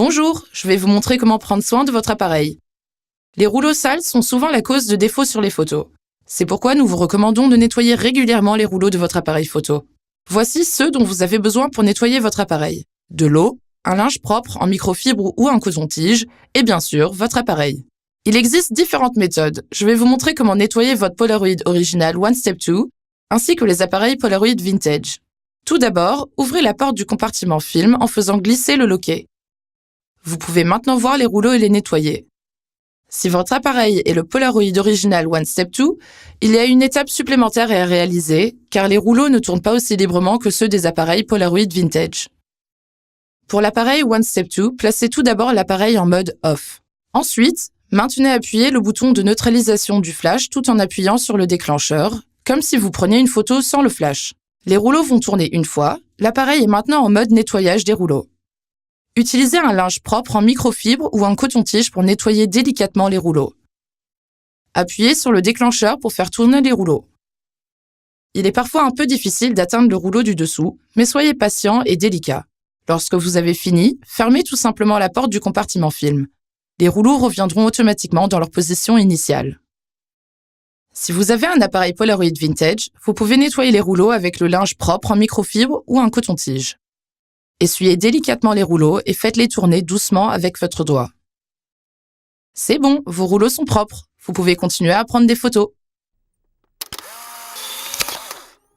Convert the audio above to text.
Bonjour, je vais vous montrer comment prendre soin de votre appareil. Les rouleaux sales sont souvent la cause de défauts sur les photos. C'est pourquoi nous vous recommandons de nettoyer régulièrement les rouleaux de votre appareil photo. Voici ceux dont vous avez besoin pour nettoyer votre appareil. De l'eau, un linge propre en microfibre ou un coton-tige, et bien sûr, votre appareil. Il existe différentes méthodes. Je vais vous montrer comment nettoyer votre Polaroid original One Step 2, ainsi que les appareils Polaroid Vintage. Tout d'abord, ouvrez la porte du compartiment film en faisant glisser le loquet. Vous pouvez maintenant voir les rouleaux et les nettoyer. Si votre appareil est le Polaroid original One Step 2, il y a une étape supplémentaire à réaliser, car les rouleaux ne tournent pas aussi librement que ceux des appareils Polaroid Vintage. Pour l'appareil One Step 2, placez tout d'abord l'appareil en mode off. Ensuite, maintenez appuyé le bouton de neutralisation du flash tout en appuyant sur le déclencheur, comme si vous preniez une photo sans le flash. Les rouleaux vont tourner une fois, l'appareil est maintenant en mode nettoyage des rouleaux. Utilisez un linge propre en microfibre ou un coton-tige pour nettoyer délicatement les rouleaux. Appuyez sur le déclencheur pour faire tourner les rouleaux. Il est parfois un peu difficile d'atteindre le rouleau du dessous, mais soyez patient et délicat. Lorsque vous avez fini, fermez tout simplement la porte du compartiment film. Les rouleaux reviendront automatiquement dans leur position initiale. Si vous avez un appareil Polaroid Vintage, vous pouvez nettoyer les rouleaux avec le linge propre en microfibre ou un coton-tige. Essuyez délicatement les rouleaux et faites-les tourner doucement avec votre doigt. C'est bon, vos rouleaux sont propres. Vous pouvez continuer à prendre des photos.